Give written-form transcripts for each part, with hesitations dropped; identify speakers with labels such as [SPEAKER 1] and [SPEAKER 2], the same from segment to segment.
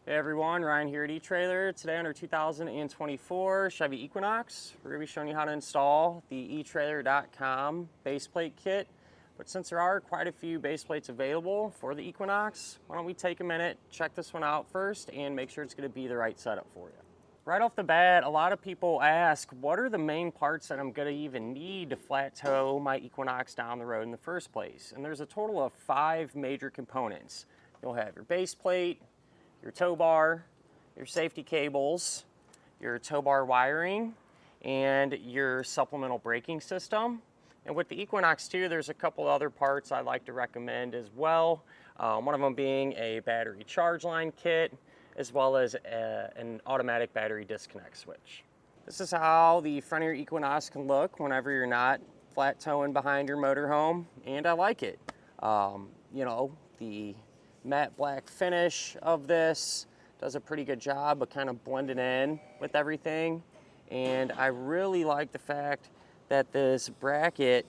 [SPEAKER 1] Hey everyone, Ryan here at eTrailer. Today on our 2024 Chevy Equinox, we're going to be showing you how to install the etrailer.com base plate kit. But since there are quite a few base plates available for the Equinox, why don't we take a minute, check this one out first, and make sure it's going to be the right setup for you. Right off the bat, a lot of people ask, what are the main parts that I'm going to even need to flat tow my Equinox down the road in the first place? And there's a total of 5 major components. You'll have your base plate, your tow bar, your safety cables, your tow bar wiring, and your supplemental braking system. And with the Equinox 2, there's a couple other parts I like to recommend as well. One of them being a battery charge line kit, as well as an automatic battery disconnect switch. This is how the front of your Equinox can look whenever you're not flat towing behind your motorhome, and I like it. You know, the matte black finish of this does a pretty good job of kind of blending in with everything, and I really like the fact that this bracket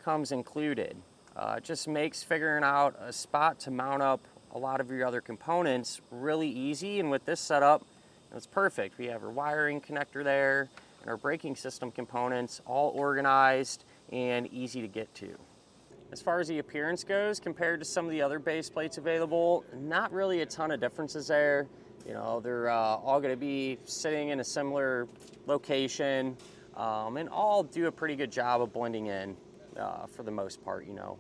[SPEAKER 1] comes included. It just makes figuring out a spot to mount up a lot of your other components really easy, and with this setup it's perfect. We have our wiring connector there and our braking system components all organized and easy to get to. As far as the appearance goes, compared to some of the other base plates available, not really a ton of differences there. You know, they're all going to be sitting in a similar location, and all do a pretty good job of blending in for the most part, you know.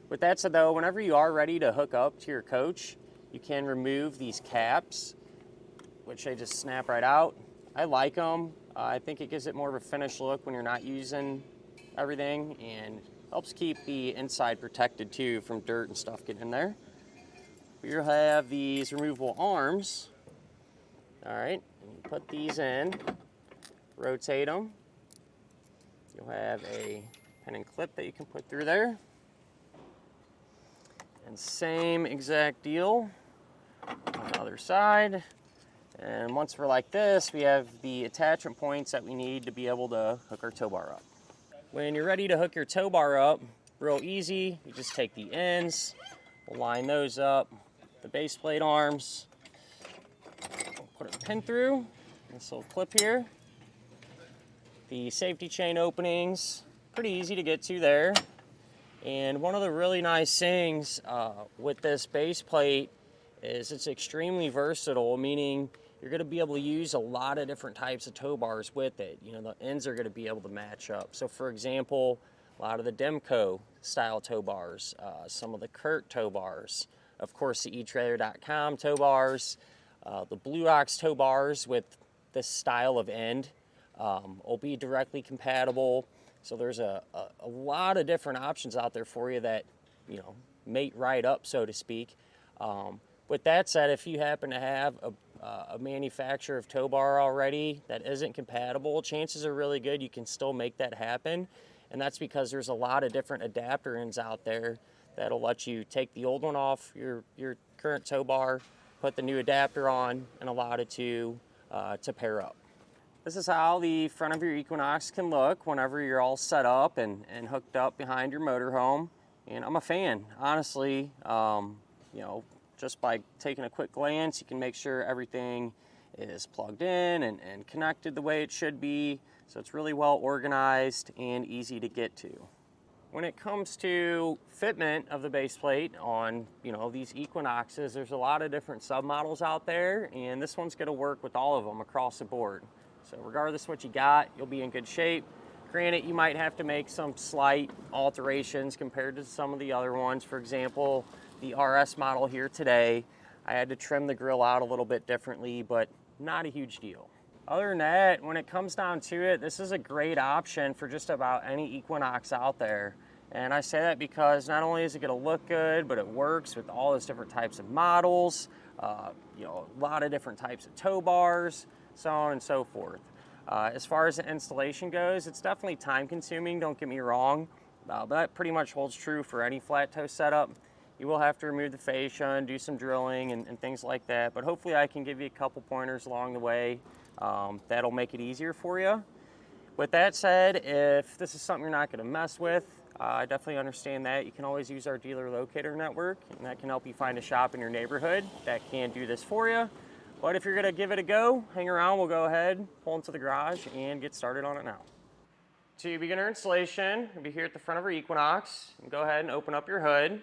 [SPEAKER 1] With that said though, whenever you are ready to hook up to your coach, you can remove these caps, which they just snap right out. I like them. I think it gives it more of a finished look when you're not using everything, and helps keep the inside protected too from dirt and stuff getting in there. You'll have these removable arms. All right, and you put these in, rotate them. You'll have a pin and clip that you can put through there. And same exact deal on the other side. And once we're like this, we have the attachment points that we need to be able to hook our tow bar up. When you're ready to hook your tow bar up, real easy, you just take the ends, we'll line those up, the base plate arms, we'll put a pin through, this little clip here. The safety chain openings, pretty easy to get to there. And one of the really nice things with this base plate is it's extremely versatile, meaning you're going to be able to use a lot of different types of tow bars with it. You know, the ends are going to be able to match up. So for example, a lot of the Demco style tow bars, some of the Kurt tow bars, of course the etrailer.com tow bars, the Blue Ox tow bars with this style of end will be directly compatible. So there's a lot of different options out there for you that, you know, mate right up, so to speak. With that said, if you happen to have a manufacturer of tow bar already that isn't compatible, chances are really good you can still make that happen. And that's because there's a lot of different adapter ends out there that'll let you take the old one off your current tow bar, put the new adapter on, and allow it to pair up. This is how the front of your Equinox can look whenever you're all set up and hooked up behind your motorhome. And I'm a fan, honestly. You know, just by taking a quick glance, you can make sure everything is plugged in and connected the way it should be. So it's really well organized and easy to get to. When it comes to fitment of the base plate on, you know, these Equinoxes, there's a lot of different submodels out there, and this one's going to work with all of them across the board. So regardless of what you got, you'll be in good shape. Granted, you might have to make some slight alterations compared to some of the other ones. For example, the RS model here today, I had to trim the grill out a little bit differently, but not a huge deal. Other than that, when it comes down to it, this is a great option for just about any Equinox out there. And I say that because not only is it going to look good, but it works with all those different types of models, you know, a lot of different types of tow bars, so on and so forth. As far as the installation goes, it's definitely time consuming, don't get me wrong, but that pretty much holds true for any flat tow setup. You will have to remove the fascia and do some drilling and things like that, but hopefully I can give you a couple pointers along the way that'll make it easier for you. With that said, if this is something you're not going to mess with, I definitely understand that. You can always use our dealer locator network, and that can help you find a shop in your neighborhood that can do this for you. But if you're gonna give it a go, hang around, we'll go ahead, pull into the garage, and get started on it now. To begin our installation, we'll be here at the front of our Equinox. And go ahead and open up your hood.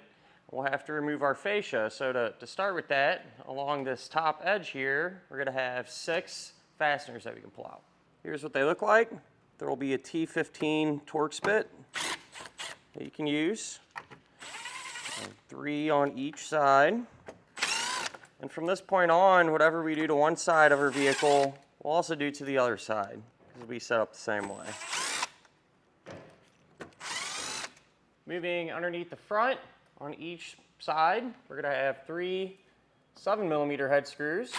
[SPEAKER 1] We'll have to remove our fascia. So to start with that, along this top edge here, we're gonna have 6 fasteners that we can pull out. Here's what they look like. There will be a T15 Torx bit that you can use. And 3 on each side. And from this point on, whatever we do to one side of our vehicle, we'll also do to the other side, because it'll be set up the same way. Moving underneath the front, on each side, we're going to have 3 7mm head screws.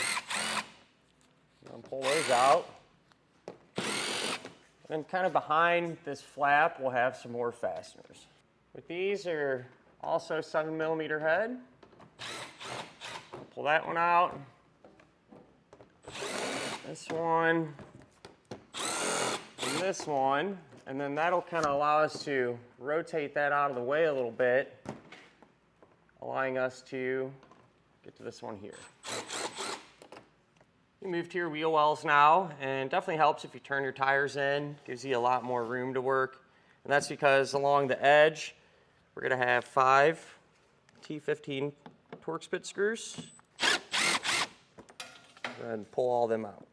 [SPEAKER 1] And pull those out. And then kind of behind this flap, we'll have some more fasteners. With these are also 7mm head. Pull that one out. This one. And this one. And then that'll kind of allow us to rotate that out of the way a little bit, allowing us to get to this one here. You move to your wheel wells now, and definitely helps if you turn your tires in. Gives you a lot more room to work. And that's because along the edge, we're going to have 5 T15 Torx bit screws. Go ahead and pull all them out.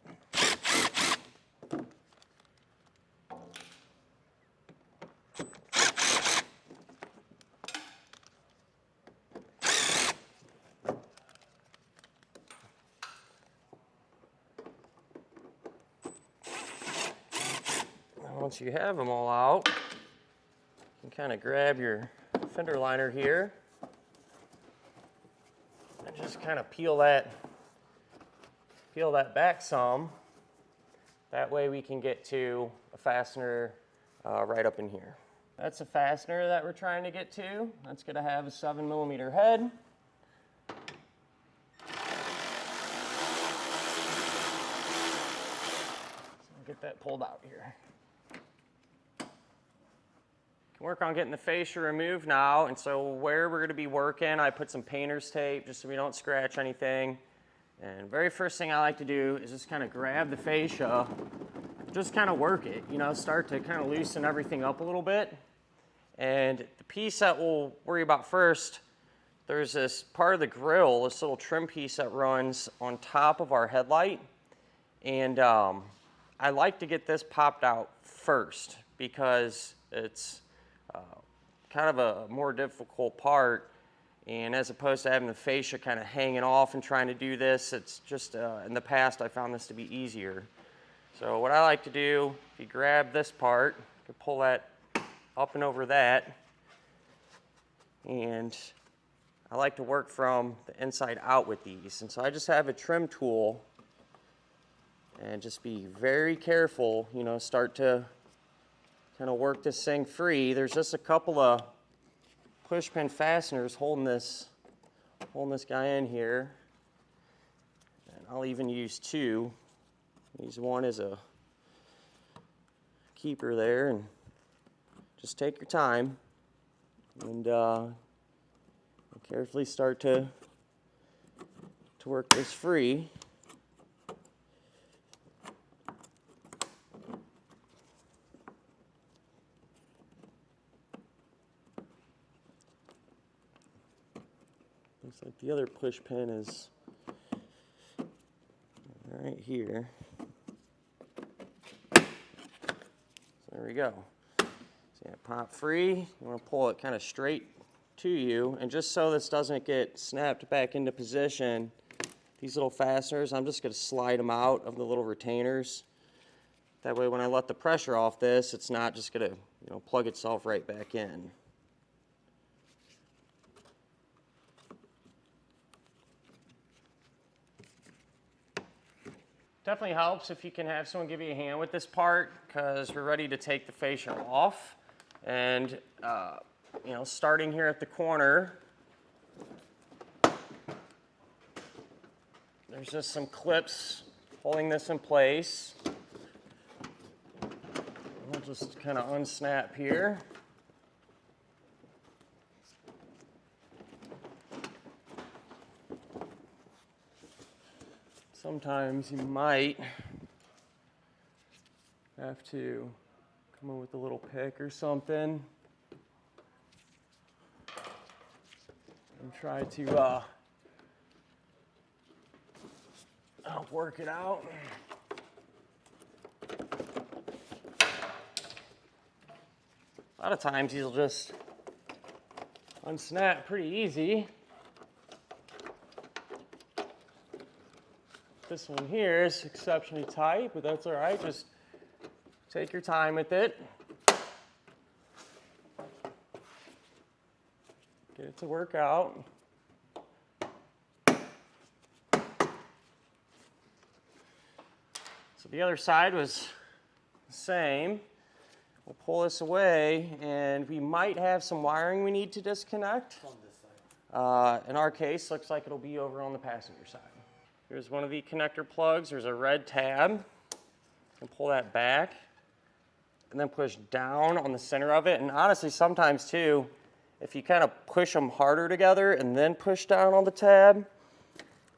[SPEAKER 1] Once you have them all out, you can kind of grab your fender liner here and just kind of peel that back some. That way we can get to a fastener right up in here. That's a fastener that we're trying to get to. That's going to have a 7mm head. So get that pulled out here. Work on getting the fascia removed now, and so where we're going to be working, I put some painter's tape just so we don't scratch anything. And very first thing I like to do is just kind of grab the fascia, just kind of work it, start to kind of loosen everything up a little bit. And the piece that we'll worry about first, there's this part of the grill, this little trim piece that runs on top of our headlight. And I like to get this popped out first because it's kind of a more difficult part, and as opposed to having the fascia kind of hanging off and trying to do this, it's just in the past I found this to be easier. So what I like to do, if you grab this part, you can pull that up and over that, and I like to work from the inside out with these. And so I just have a trim tool and just be very careful, start to kind of work this thing free. There's just a couple of push pin fasteners holding this guy in here. And I'll even use 2. Use one as a keeper there, and just take your time and carefully start to work this free. Looks like the other push pin is right here. So there we go. So you pop free. You want to pull it kind of straight to you, and just so this doesn't get snapped back into position, these little fasteners, I'm just going to slide them out of the little retainers. That way when I let the pressure off this, it's not just going to plug itself right back in. Definitely helps if you can have someone give you a hand with this part, because we're ready to take the fascia off. And starting here at the corner, there's just some clips holding this in place. We'll just kind of unsnap here. Sometimes you might have to come in with a little pick or something and try to help work it out. A lot of times these will just unsnap pretty easy. This one here is exceptionally tight, but that's all right. Just take your time with it. Get it to work out. So the other side was the same. We'll pull this away, and we might have some wiring we need to disconnect.
[SPEAKER 2] On this side.
[SPEAKER 1] In our case, looks like it'll be over on the passenger side. Here's one of the connector plugs. There's a red tab. And pull that back, and then push down on the center of it. And honestly, sometimes too, if you kind of push them harder together and then push down on the tab,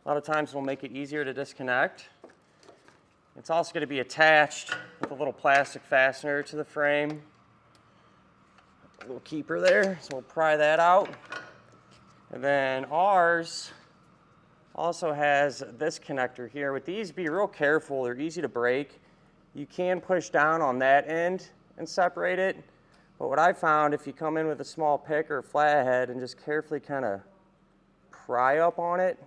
[SPEAKER 1] a lot of times it'll make it easier to disconnect. It's also going to be attached with a little plastic fastener to the frame. A little keeper there, so we'll pry that out. And then ours also has this connector here. With these, be real careful. They're easy to break. You can push down on that end and separate it. But what I found, if you come in with a small pick or a flathead and just carefully kind of pry up on it,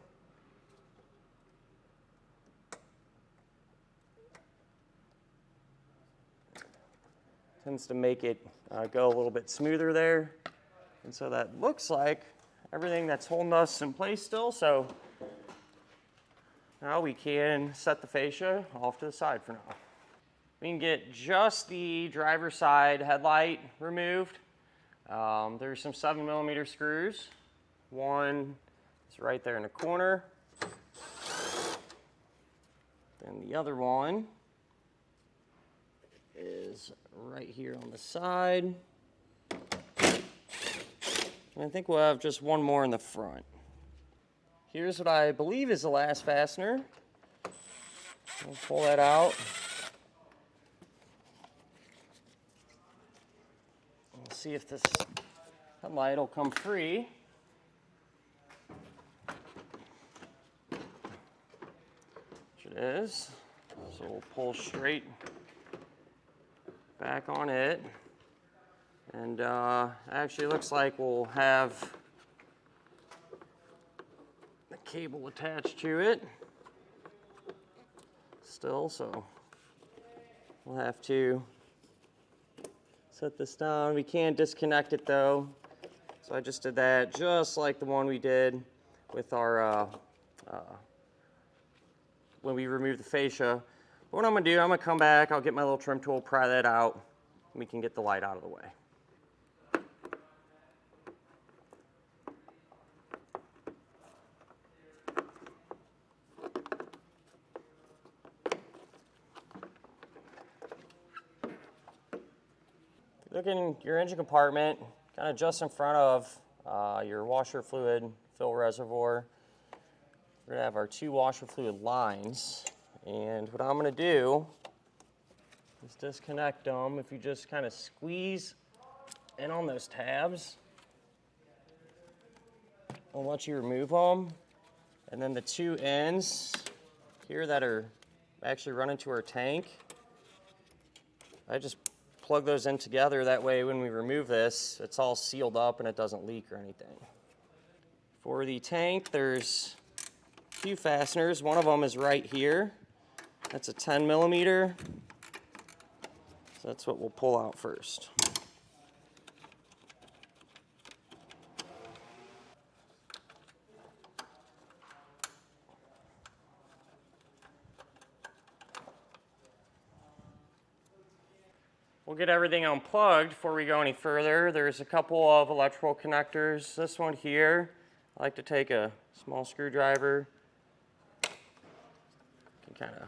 [SPEAKER 1] tends to make it go a little bit smoother there. And so that looks like everything that's holding us in place still. So now we can set the fascia off to the side for now. We can get just the driver's side headlight removed. There's some 7mm screws. One is right there in the corner. Then the other one is right here on the side. And I think we'll have just one more in the front. Here's what I believe is the last fastener. We'll pull that out. We'll see if this headlight will come free. Which it is. So we'll pull straight back on it. And actually looks like we'll have the cable attached to it still, so we'll have to set this down. We can disconnect it though. So I just did that just like the one we did with our, when we removed the fascia. What I'm gonna do, I'm gonna come back, I'll get my little trim tool, pry that out, and we can get the light out of the way. Look in your engine compartment, kind of just in front of your washer fluid fill reservoir. We're gonna have our two washer fluid lines. And what I'm gonna do is disconnect them. If you just kind of squeeze in on those tabs, I'll let you remove them. And then the two ends here that are actually running to our tank, I just plug those in together. That way when we remove this, it's all sealed up and it doesn't leak or anything. For the tank, there's a few fasteners. One of them is right here. That's a 10mm. So that's what we'll pull out first. We'll get everything unplugged before we go any further. There's a couple of electrical connectors. This one here, I like to take a small screwdriver. You can kind of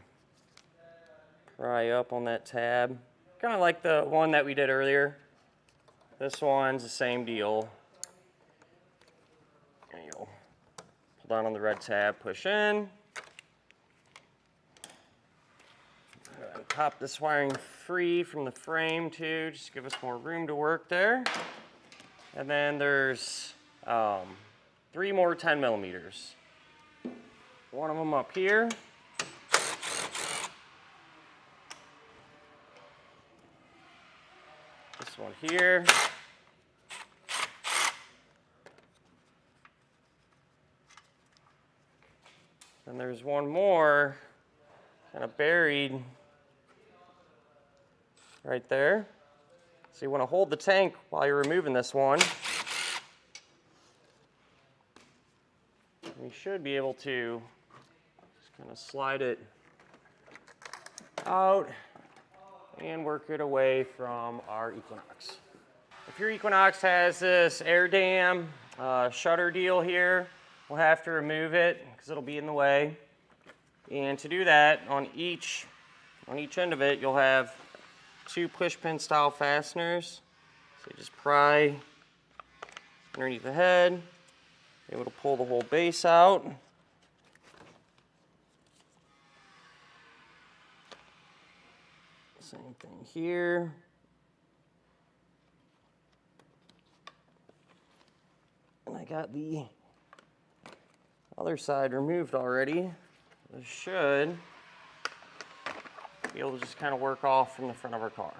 [SPEAKER 1] pry up on that tab. Kind of like the one that we did earlier. This one's the same deal. And you'll pull down on the red tab, push in. pop this wiring free from the frame too, just to give us more room to work there. And then there's 3 more 10 millimeters. One of them up here. This one here. And there's one more kind of buried right there. So you want to hold the tank while you're removing this one. You should be able to just kind of slide it out and work it away from our Equinox. If your Equinox has this air dam shutter deal here, we'll have to remove it because it'll be in the way. And to do that, on each end of it, you'll have 2 push pin style fasteners. So you just pry underneath the head, able to pull the whole base out. Same thing here. And I got the other side removed already. I should be able to just kind of work off from the front of our car.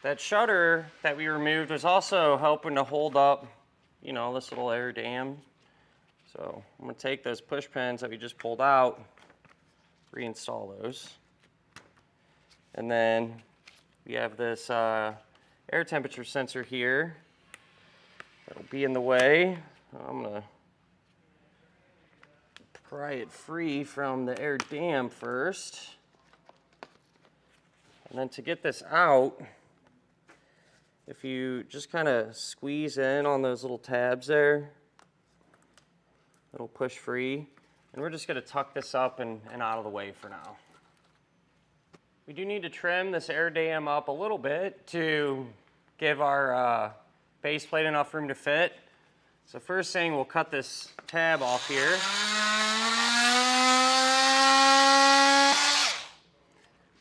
[SPEAKER 1] That shutter that we removed was also helping to hold up, you know, this little air dam. So I'm going to take those push pins that we just pulled out, reinstall those. And then we have this air temperature sensor here that'll be in the way. I'm going to pry it free from the air dam first. And then to get this out, if you just kind of squeeze in on those little tabs there, it'll push free. And we're just going to tuck this up and out of the way for now. We do need to trim this air dam up a little bit to give our base plate enough room to fit. So first thing, we'll cut this tab off here.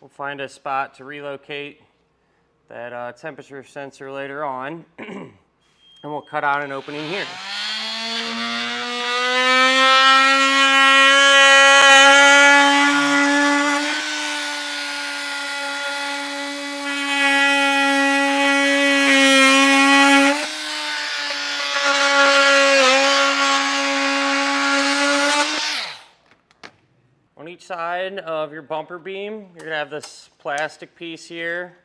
[SPEAKER 1] We'll find a spot to relocate that temperature sensor later on, and we'll cut out an opening here. On each side of your bumper beam, you're going to have this plastic piece here.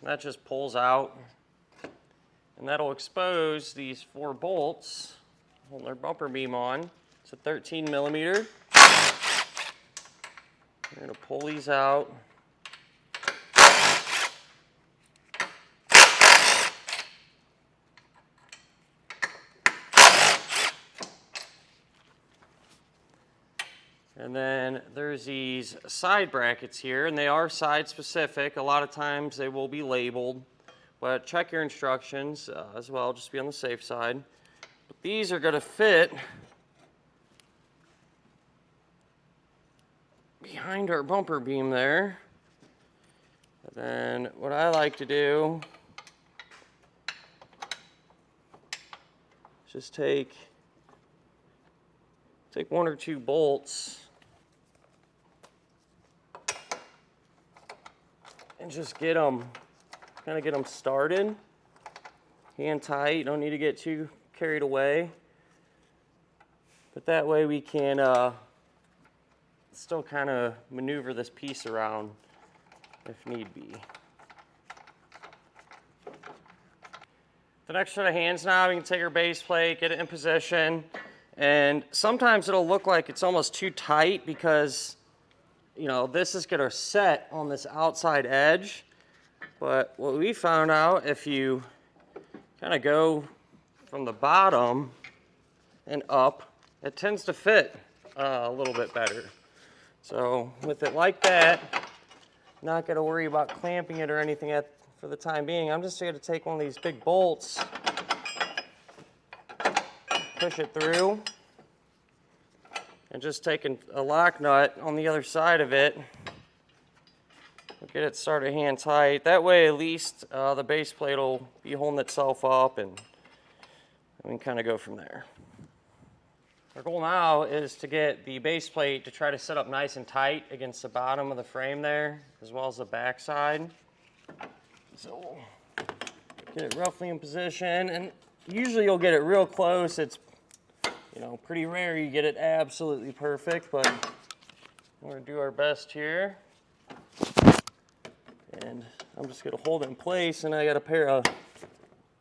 [SPEAKER 1] That just pulls out. And that'll expose these 4 bolts, hold our bumper beam on. It's a 13 millimeter. We're going to pull these out. And then there's these side brackets here, and they are side specific. A lot of times they will be labeled, but check your instructions as well, just to be on the safe side. But these are going to fit behind our bumper beam there. And then what I like to do is just take 1 or 2 bolts and just get them started. Hand tight, you don't need to get too carried away. But that way we can still kind of maneuver this piece around if need be. The next set of hands now, we can take our base plate, get it in position, and sometimes it'll look like it's almost too tight because, you know, this is going to set on this outside edge. But what we found out, if you kind of go from the bottom and up, it tends to fit a little bit better. So with it like that, not going to worry about clamping it or anything for the time being. I'm just going to take one of these big bolts, push it through, and just taking a lock nut on the other side of it We'll get it started hand tight. That way at least the base plate will be holding itself up, and we can kind of go from there. Our goal now is to get the base plate to try to sit up nice and tight against the bottom of the frame there, as well as the back side. So we'll get it roughly in position, and usually you'll get it real close. It's, you know, pretty rare you get it absolutely perfect, but we're gonna do our best here. And I'm just gonna hold it in place, and I got a pair of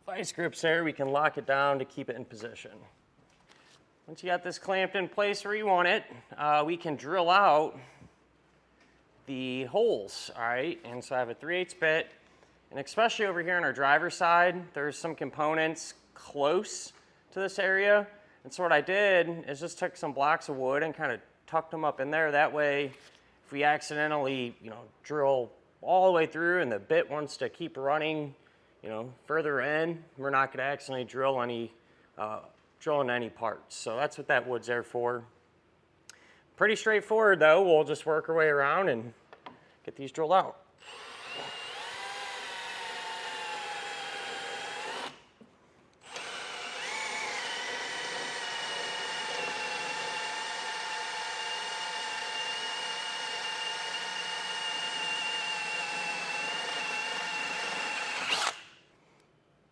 [SPEAKER 1] vice grips there. We can lock it down to keep it in position. Once you got this clamped in place where you want it, we can drill out the holes, all right? And so I have a 3/8 bit, and especially over here on our driver's side, there's some components close to this area. And so what I did is just took some blocks of wood and kind of tucked them up in there. That way, if we accidentally, you know, drill all the way through and the bit wants to keep running, you know, further in, we're not gonna accidentally drill any drilling any parts. So that's what that wood's there for. Pretty straightforward though. We'll just work our way around and get these drilled out.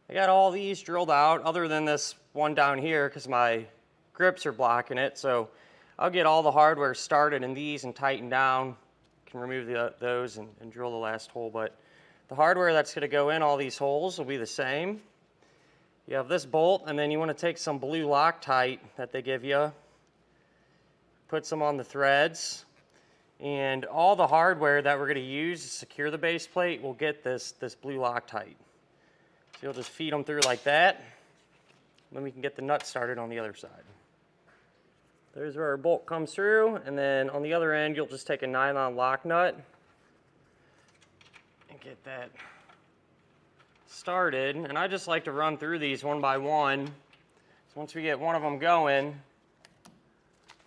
[SPEAKER 1] I got all these drilled out other than this one down here because my grips are blocking it. So I'll get all the hardware started in these and tighten down. Can remove those and drill the last hole. But the hardware that's going to go in all these holes will be the same. You have this bolt, and then you want to take some blue Loctite that they give you, put some on the threads, and all the hardware that we're going to use to secure the base plate will get this blue Loctite. So you'll just feed them through like that. Then we can get the nut started on the other side. There's where our bolt comes through, and then on the other end you'll just take a nylon lock nut and get that started. And I just like to run through these one by one. So once we get one of them going,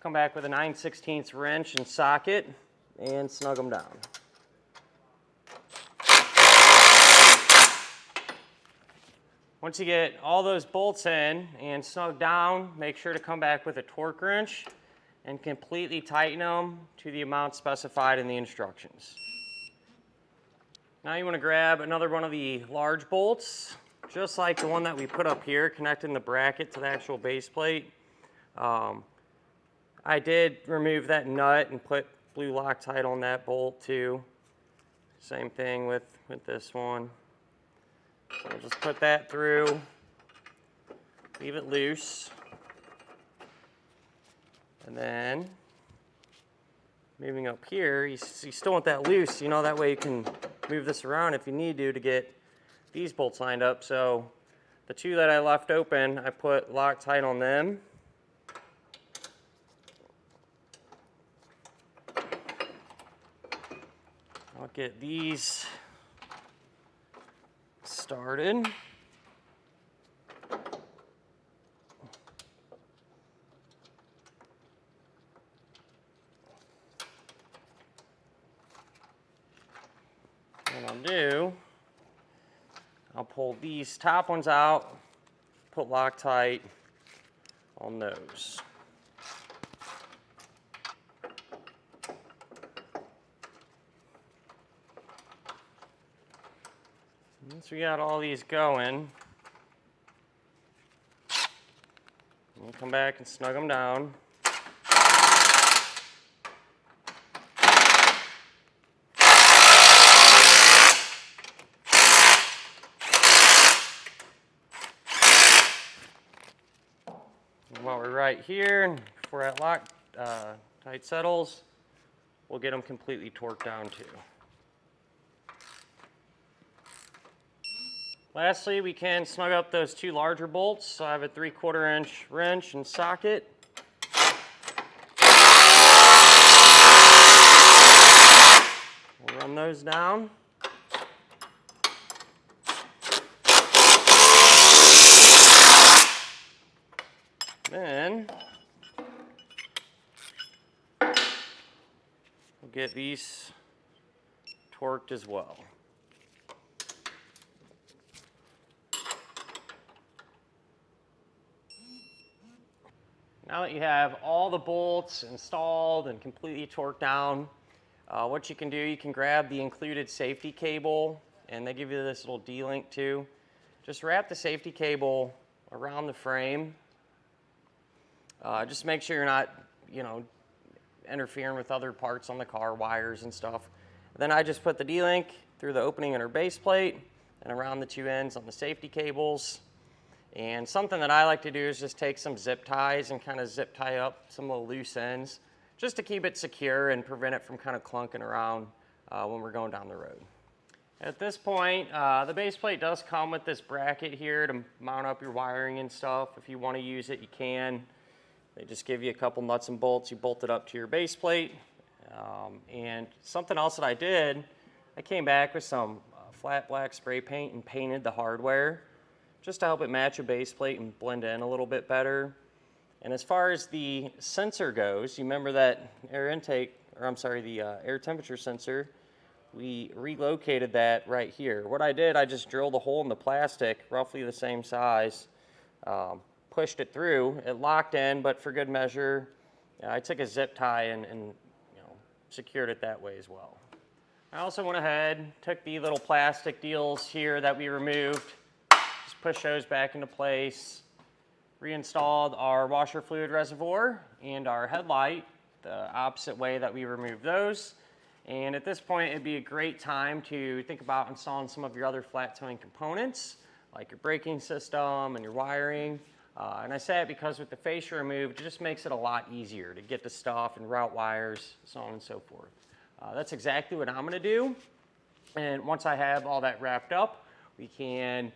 [SPEAKER 1] come back with a 9/16 wrench and socket and snug them down. Once you get all those bolts in and snug down, make sure to come back with a torque wrench and completely tighten them to the amount specified in the instructions. Now you want to grab another one of the large bolts, just like the one that we put up here, connecting the bracket to the actual base plate. I did remove that nut and put blue Loctite on that bolt too. Same thing with this one. So we'll just put that through, leave it loose, and then moving up here, you still want that loose, you know, that way you can move this around if you need to get these bolts lined up. So the two that I left open, I put Loctite on them. I'll get these started. What I'll do, I'll pull these top ones out, put Loctite on those. Once we got all these going, we'll come back and snug them down. And while we're right here, and before that Loctite settles, we'll get them completely torqued down too. Lastly, we can snug up those two larger bolts. So I have a 3/4 inch wrench and socket. We'll run those down. Then we'll get these torqued as well. Now that you have all the bolts installed and completely torqued down, what you can do, you can grab the included safety cable, and they give you this little D-link too. Just wrap the safety cable around the frame. Just make sure you're not, interfering with other parts on the car, wires and stuff. Then I just put the D-link through the opening in our base plate and around the two ends on the safety cables. And something that I like to do is just take some zip ties and kind of zip tie up some of the loose ends just to keep it secure and prevent it from kind of clunking around when we're going down the road. At this point, the base plate does come with this bracket here to mount up your wiring and stuff. If you want to use it, you can. They just give you a couple nuts and bolts. You bolt it up to your base plate. And something else that I did, I came back with some flat black spray paint and painted the hardware just to help it match a base plate and blend in a little bit better. And as far as the sensor goes, you remember that air temperature sensor, we relocated that right here. What I did, I just drilled a hole in the plastic, roughly the same size, pushed it through. It locked in, but for good measure, I took a zip tie and secured it that way as well. I also went ahead, took the little plastic deals here that we removed, just pushed those back into place, reinstalled our washer fluid reservoir and our headlight the opposite way that we removed those. And at this point, it'd be a great time to think about installing some of your other flat towing components, like your braking system and your wiring. And I say it because with the fascia removed, it just makes it a lot easier to get the stuff and route wires, so on and so forth. That's exactly what I'm going to do. And once I have all that wrapped up, we can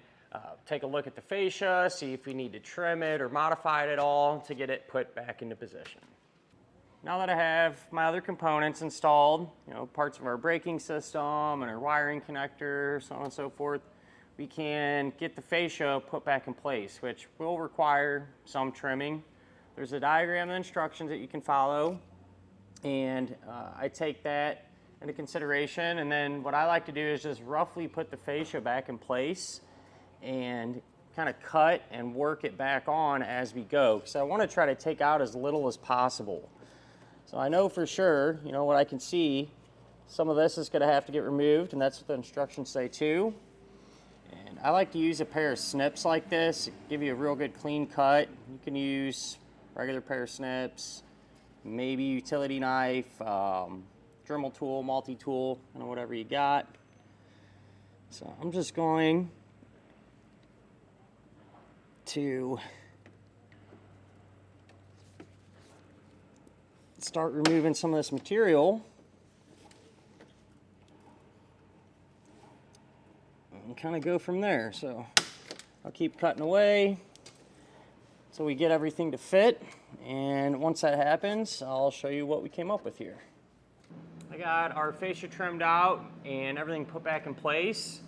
[SPEAKER 1] take a look at the fascia, see if we need to trim it or modify it at all to get it put back into position. Now that I have my other components installed, parts of our braking system and our wiring connector, so on and so forth, we can get the fascia put back in place, which will require some trimming. There's a diagram of instructions that you can follow, and I take that into consideration, and then what I like to do is just roughly put the fascia back in place and kind of cut and work it back on as we go, because I want to try to take out as little as possible. So I know for sure, what I can see, some of this is going to have to get removed, and that's what the instructions say too. And I like to use a pair of snips like this, give you a real good clean cut. You can use regular pair of snips, maybe utility knife, Dremel tool, multi-tool, whatever you got. So I'm just going to start removing some of this material and kind of go from there. So I'll keep cutting away so we get everything to fit, and once that happens, I'll show you what we came up with here. I got our fascia trimmed out and everything put back in place,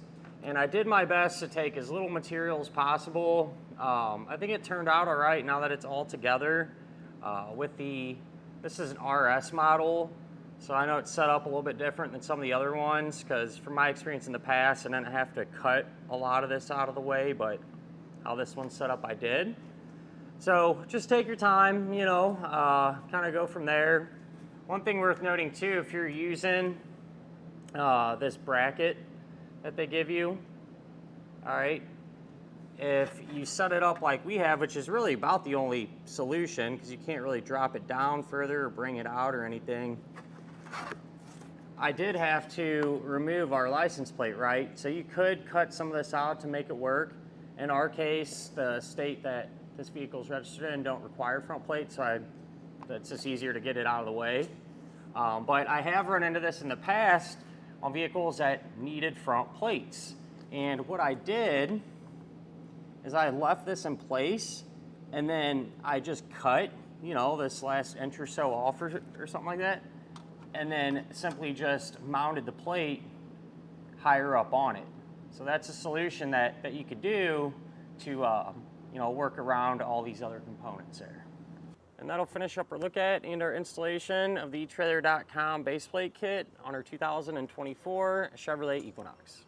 [SPEAKER 1] and I did my best to take as little material as possible. I think it turned out all right now that it's all together. This is an RS model, so I know it's set up a little bit different than some of the other ones, because from my experience in the past, I didn't have to cut a lot of this out of the way, but how this one's set up, I did. So just take your time, kind of go from there. One thing worth noting too, if you're using this bracket that they give you, all right, if you set it up like we have, which is really about the only solution, because you can't really drop it down further or bring it out or anything. I did have to remove our license plate, right? So you could cut some of this out to make it work. In our case, the state that this vehicle is registered in don't require front plates, so it's just easier to get it out of the way. But I have run into this in the past on vehicles that needed front plates. And what I did is I left this in place, and then I just cut, this last inch or so off or something like that, and then simply just mounted the plate higher up on it. So that's a solution that you could do to work around all these other components there. And that'll finish up our look at and our installation of the etrailer.com base plate kit on our 2024 Chevrolet Equinox.